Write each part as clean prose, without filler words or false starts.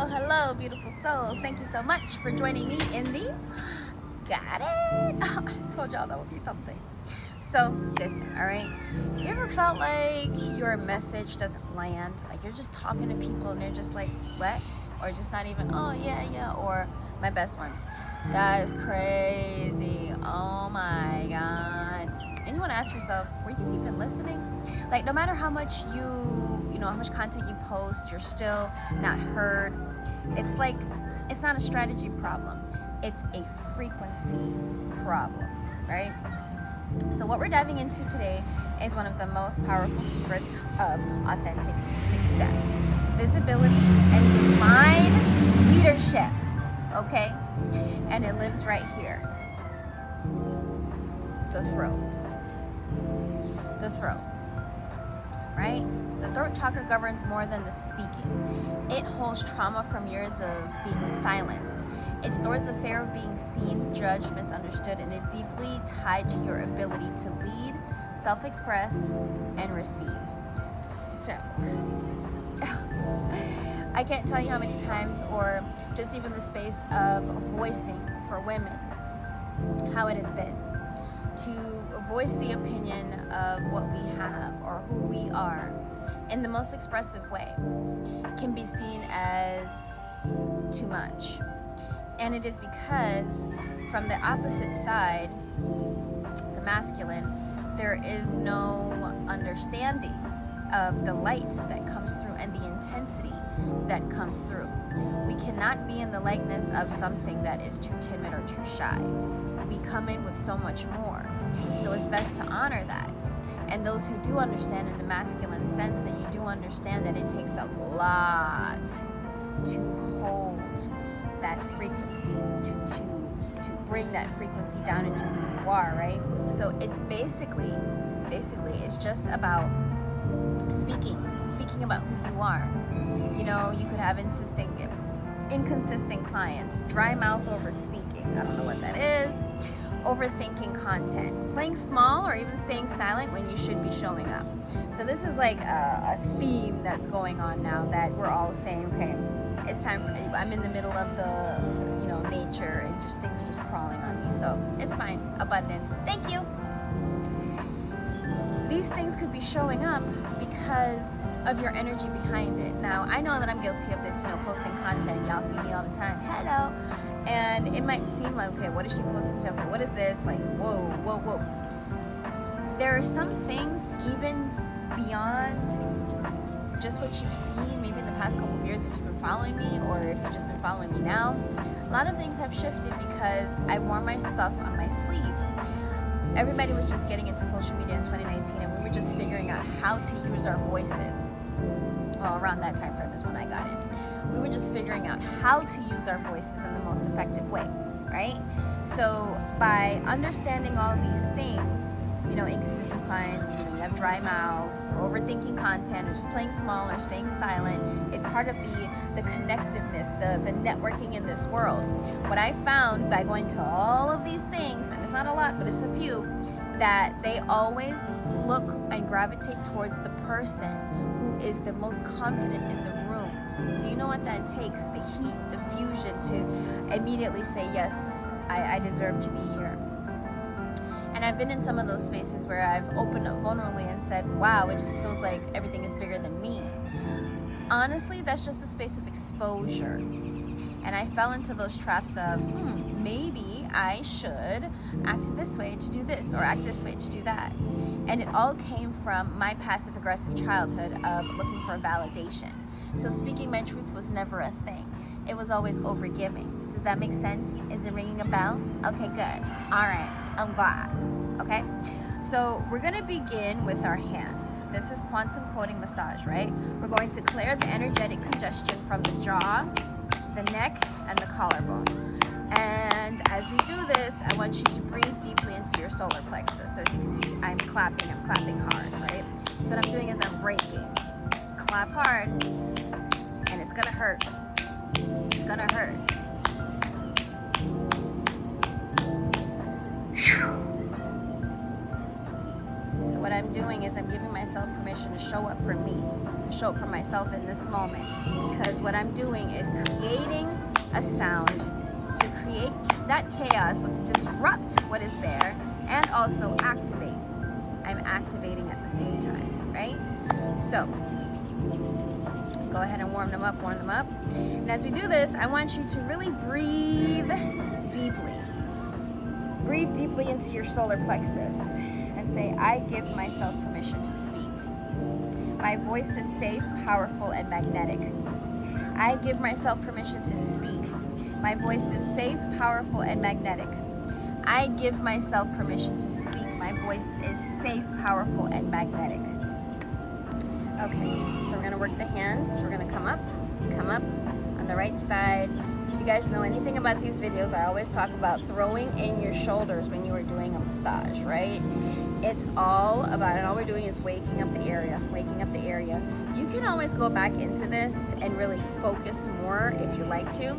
Hello, beautiful souls. Thank you so much for joining me in the Got It? I told y'all that would be something. So, listen, alright? You ever felt like your message doesn't land? Like you're just talking to people and they're just like, what? Or just not even, oh, yeah. Or my best one, that is crazy. Oh my God. And you want to ask yourself, were you even listening? Like, no matter how much how much content you post, you're still not heard. It's like, it's not a strategy problem. It's a frequency problem, right? So what we're diving into today is one of the most powerful secrets of authentic success: visibility and divine leadership, okay? And it lives right here. The throat. The throat, right? The throat chakra governs more than the speaking. It holds trauma from years of being silenced. It stores the fear of being seen, judged, misunderstood, and it's deeply tied to your ability to lead, self-express, and receive. So, I can't tell you how many times, or just even the space of voicing for women, how it has been to voice the opinion of what we have or who we are in the most expressive way can be seen as too much. And it is because from the opposite side, the masculine, there is no understanding of the light that comes through and the intensity that comes through. We cannot be in the likeness of something that is too timid or too shy. We come in with so much more. So it's best to honor that. And those who do understand in the masculine sense, that you do understand that it takes a lot to hold that frequency, to bring that frequency down into who you are, right? So it basically is just about speaking about who you are. You know, you could have inconsistent clients, dry mouth over speaking. I don't know what that is. Overthinking content, playing small, or even staying silent when you should be showing up. So this is like a theme that's going on now, that we're all saying, okay, it's time for, I'm in the middle of the, nature, and just things are just crawling on me. So it's fine. Abundance. Thank you. These things could be showing up because of your energy behind it. Now, I know that I'm guilty of this, posting content. Y'all see me all the time. Hello. And it might seem like, okay, what is she posting to? Okay, what is this? Like, whoa. There are some things even beyond just what you've seen, maybe in the past couple of years, if you've been following me, or if you've just been following me now. A lot of things have shifted because I wore my stuff on my sleeve. Everybody was just getting into social media in 2019, and we were just figuring out how to use our voices. Well, around that time frame is when I got in. We were just figuring out how to use our voices in the most effective way, right? So by understanding all these things, inconsistent clients, you have dry mouth, or overthinking content, or just playing small, or staying silent, it's part of the connectiveness, the networking in this world. What I found by going to all of these things, and it's not a lot, but it's a few, that they always look and gravitate towards the person who is the most confident in the room. Do you know what that takes? The heat, the fusion, to immediately say, yes, I deserve to be here. And I've been in some of those spaces where I've opened up vulnerably and said, wow, it just feels like everything is bigger than me. Honestly, that's just a space of exposure. And I fell into those traps of, maybe I should act this way to do this, or act this way to do that. And it all came from my passive-aggressive childhood of looking for validation. So speaking my truth was never a thing. It was always overgiving. Does that make sense? Is it ringing a bell? Okay, good. All right, I'm glad. Okay? So we're going to begin with our hands. This is quantum coding massage, right? We're going to clear the energetic congestion from the jaw, the neck, and the collarbone. And as we do this, I want you to breathe deeply into your solar plexus. So as you see, I'm clapping hard, right? So what I'm doing is I'm breaking. Clap hard, and it's gonna hurt. It's gonna hurt. So what I'm doing is I'm giving myself permission to show up for me, to show up for myself in this moment. Because what I'm doing is creating a sound to create that chaos, but to disrupt what is there and also activate. I'm activating at the same time, right? So, go ahead and warm them up. And as we do this, I want you to really breathe deeply. Breathe deeply into your solar plexus and say, I give myself permission to speak. My voice is safe, powerful, and magnetic. I give myself permission to speak. My voice is safe, powerful, and magnetic. I give myself permission to speak. My voice is safe, powerful, and magnetic. Okay, so we're gonna work the hands. We're gonna come up on the right side. If you guys know anything about these videos, I always talk about throwing in your shoulders when you are doing a massage, right? It's all about it. All we're doing is waking up the area. You can always go back into this and really focus more if you like to.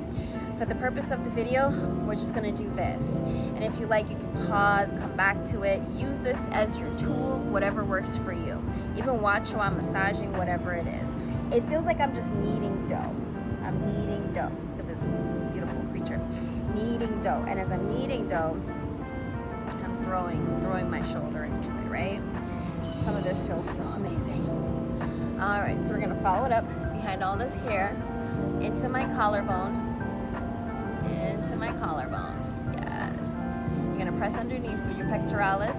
For the purpose of the video, we're just gonna do this. And if you like, you can pause, come back to it. Use this as your tool, whatever works for you. Even watch while I'm massaging, whatever it is. It feels like I'm just kneading dough. I'm kneading dough. Look at this beautiful creature. Kneading dough. And as I'm kneading dough, I'm throwing my shoulder into it, right? Some of this feels so amazing. All right, so we're gonna follow it up behind all this hair, into my collarbone. Yes. You're gonna press underneath with your pectoralis.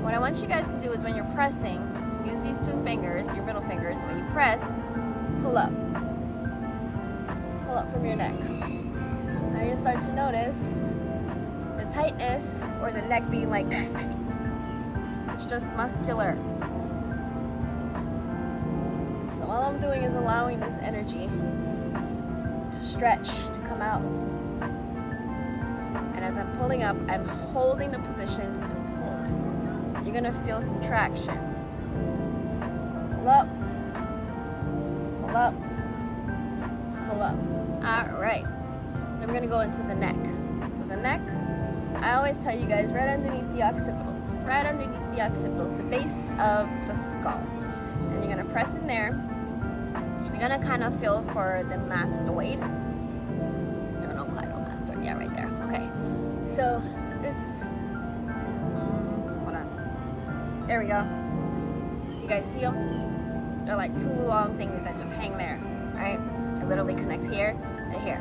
What I want you guys to do is when you're pressing, use these two fingers, your middle fingers. When you press, pull up from your neck. Now you'll start to notice the tightness or the neck being like, it's just muscular. So all I'm doing is allowing this energy to stretch, to come out. And as I'm pulling up, I'm holding the position and pulling. You're gonna feel some traction. Pull up, pull up, pull up. All right. Then we're gonna go into the neck. So the neck, I always tell you guys, right underneath the occipitals, the base of the skull. And you're gonna press in there. You're gonna kind of feel for the mastoid. Sternocleidomastoid, yeah, right there. Okay. So it's, hold on. There we go. You guys see them? They're like two long things that just hang there, right? It literally connects here to here.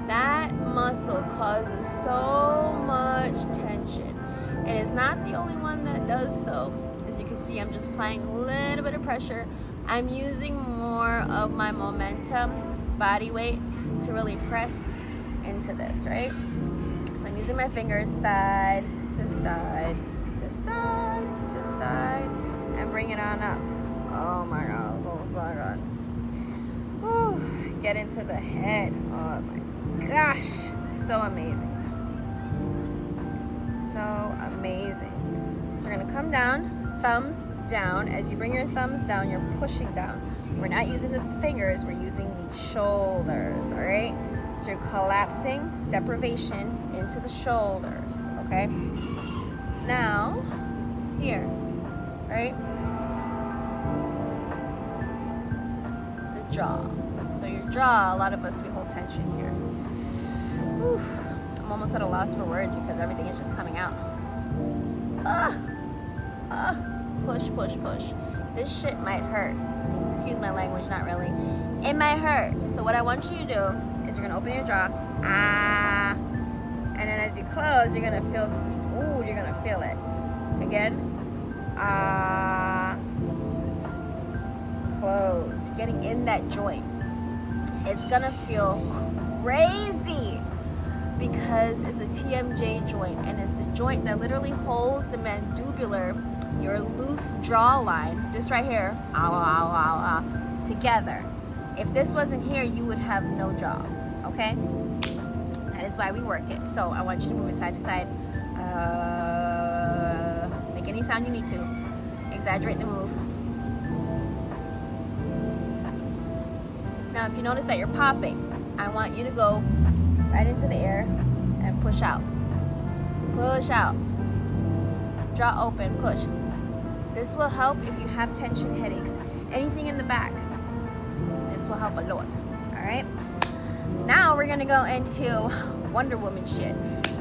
That muscle causes so much tension. It is not the only one that does so. As you can see, I'm just applying a little bit of pressure. I'm using more of my momentum, body weight, to really press into this, right? So I'm using my fingers side to side, to side, to side, and bring it on up. Oh my God, so good. Whew. Get into the head. Oh my gosh, so amazing. So amazing. So we're gonna come down, thumbs down. As you bring your thumbs down, you're pushing down. We're not using the fingers, we're using the shoulders, all right? So you're collapsing deprivation into the shoulders, okay? Now, here, right? The jaw. So your jaw, a lot of us, we hold tension here. Whew. I'm almost at a loss for words because everything is just coming out. Push, push, push. This shit might hurt. Excuse my language, not really. It might hurt. So what I want you to do is you're gonna open your jaw, and then as you close, you're gonna feel, you're gonna feel it. Again, close, getting in that joint. It's gonna feel crazy because it's a TMJ joint, and it's the joint that literally holds the mandibular, your loose jawline, just right here, together. If this wasn't here, you would have no jaw, okay? That is why we work it. So I want you to move it side to side. Make any sound you need to. Exaggerate the move. Now, if you notice that you're popping, I want you to go right into the air and push out. Push out. Jaw open, push. This will help if you have tension headaches, anything in the back. This will help a lot. All right. Now we're gonna go into Wonder Woman shit.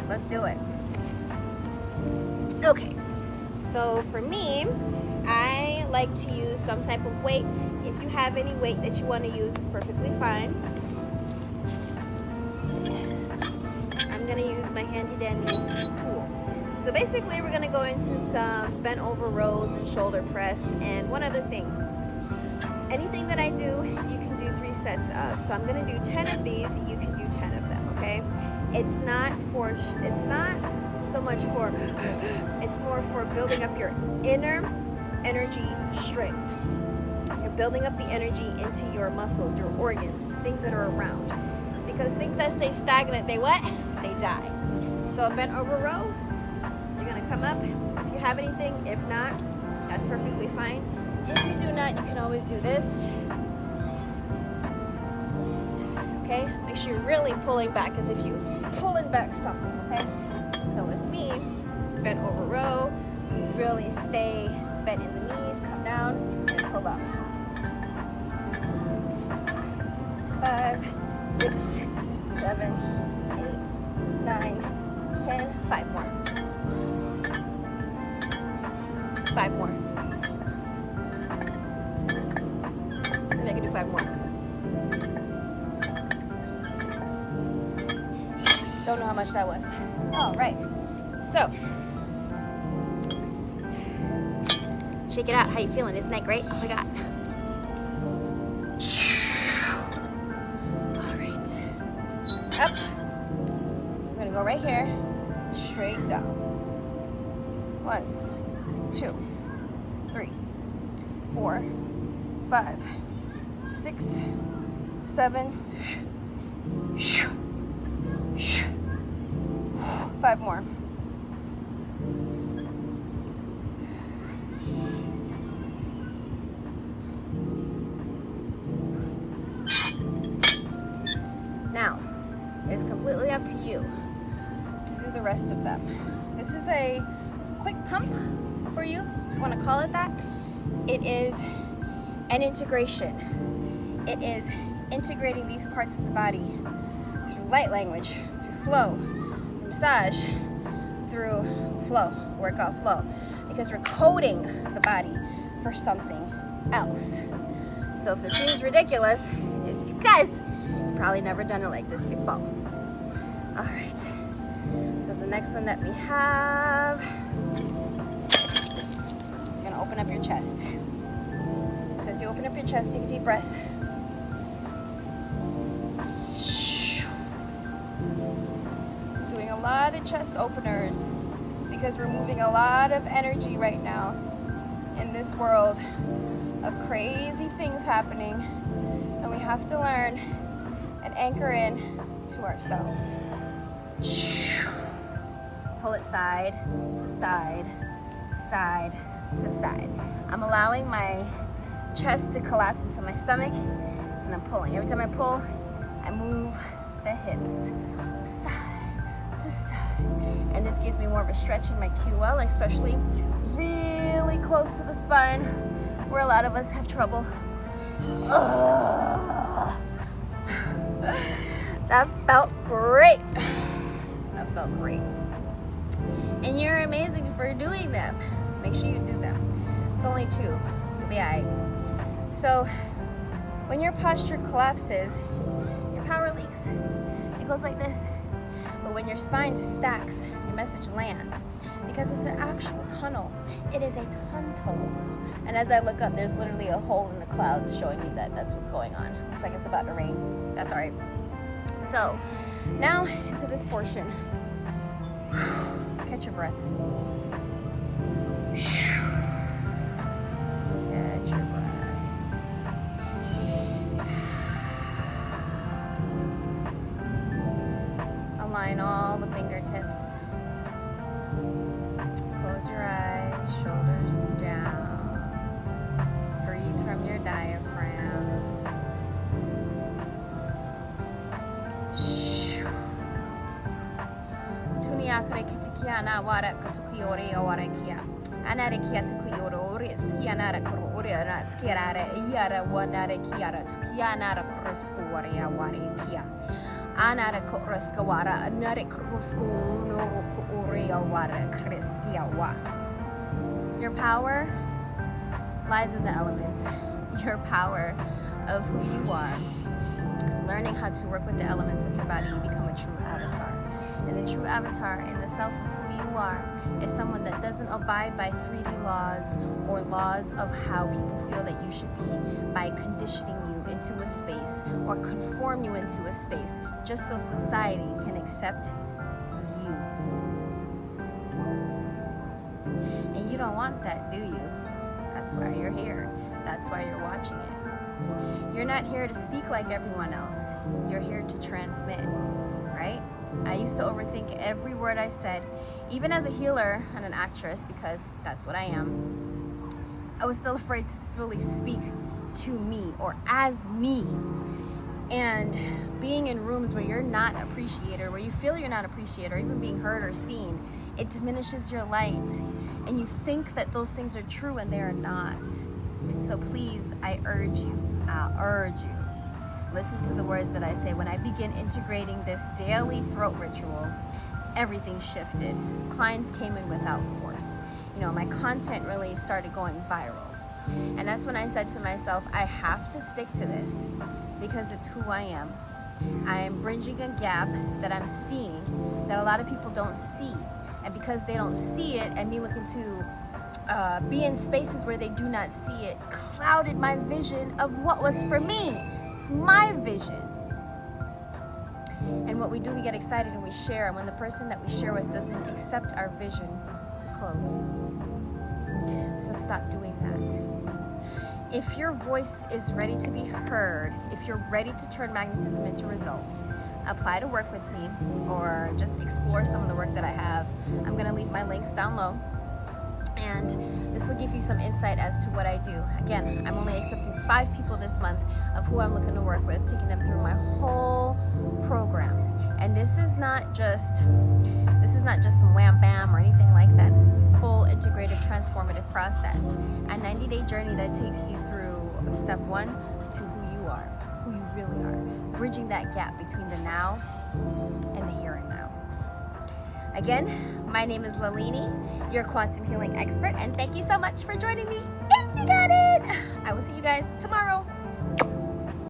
Let's do it. Okay. So for me, I like to use some type of weight. If you have any weight that you want to use, it's perfectly fine. I'm gonna use my handy dandy tool. So basically we're gonna go into some bent over rows and shoulder press, and one other thing. Anything that I do, you can do 3 sets of. So I'm gonna do 10 of these, you can do 10 of them, okay? It's not so much for, it's more for building up your inner energy strength. You're building up the energy into your muscles, your organs, things that are around. Because things that stay stagnant, they what? They die. So a bent over row, you're gonna come up. If you have anything, if not, that's perfectly fine. If you do not, you can always do this. Okay, make sure you're really pulling back as if you're pulling back something, okay? So with me, bent over row, really stay bent in the knees, come down, and pull up. 5, 6, 7, 8, 9, 10, 5 more. 5 more. And I can do 5 more. Don't know how much that was. All right. So, shake it out. How you feeling? Isn't that great? Oh my God. All right. Up. We're gonna go right here, straight down. 1, 2, 3, 4, 5, 6, 7. 5 more. Now, it's completely up to you to do the rest of them. This is a quick pump for you, if you want to call it that. It is an integration. It is integrating these parts of the body through light language, through flow, massage, through flow, workout flow, because we're coding the body for something else. So if it seems ridiculous, it's because you've probably never done it like this before. All right, so the next one that we have is gonna open up your chest. So as you open up your chest, take a deep breath. A lot of chest openers because we're moving a lot of energy right now in this world of crazy things happening, and we have to learn and anchor in to ourselves. Pull it side to side, side to side. I'm allowing my chest to collapse into my stomach, and I'm pulling. Every time I pull, I move the hips side to side, and this gives me more of a stretch in my QL, especially really close to the spine, where a lot of us have trouble. That felt great. That felt great. And you're amazing for doing them. Make sure you do them. It's only 2. You'll be alright. So when your posture collapses, your power leaks. It goes like this. But when your spine stacks, your message lands, because it's an actual tunnel. It is a tunnel. And as I look up, there's literally a hole in the clouds showing me that that's what's going on. Looks like it's about to rain. That's all right. So now into this portion. Catch your breath. Catch your breath. Align all the fingertips. Close your eyes, shoulders down. Breathe from your diaphragm. Tuniakare kitikia na wara katukiore awara kia. Anare kia te kuyoro ori skianara koro ori ara skiara iara wanare kiara tukianara korosku wari awari kia. Anara koroska wara anare korosku no ori awara kriskia wa. Your power lies in the elements. Your power of who you are. Learning how to work with the elements of your body, you become a true avatar. And the true avatar in the self of who you are is someone that doesn't abide by 3D laws or laws of how people feel that you should be by conditioning you into a space or conform you into a space just so society can accept you. And you don't want that, do you? That's why you're here. That's why you're watching it. You're not here to speak like everyone else. You're here to transmit, right? I used to overthink every word I said, even as a healer and an actress, because that's what I am. I was still afraid to fully speak to me or as me. And being in rooms where you're not appreciated, where you feel you're not appreciated, or even being heard or seen, it diminishes your light. And you think that those things are true and they are not. So please, I urge you, listen to the words that I say. When I begin integrating this daily throat ritual, everything shifted. Clients came in without force. My content really started going viral. And that's when I said to myself, I have to stick to this because it's who I am. I am bridging a gap that I'm seeing that a lot of people don't see. And because they don't see it, and me looking to be in spaces where they do not see it, clouded my vision of what was for me. It's my vision. And what we do, we get excited and we share. And when the person that we share with doesn't accept our vision, we close. So stop doing that. If your voice is ready to be heard, if you're ready to turn magnetism into results, apply to work with me or just explore some of the work that I have. I'm going to leave my links down low. And this will give you some insight as to what I do. Again, I'm only accepting 5 people this month of who I'm looking to work with, taking them through my whole program. And this is not just some wham bam or anything like that. This is a full integrated transformative process. A 90-day journey that takes you through step 1 to who you are, who you really are, bridging that gap between the now and the here and now. Again, my name is Lalini, your quantum healing expert, and thank you so much for joining me in Embodied. I will see you guys tomorrow.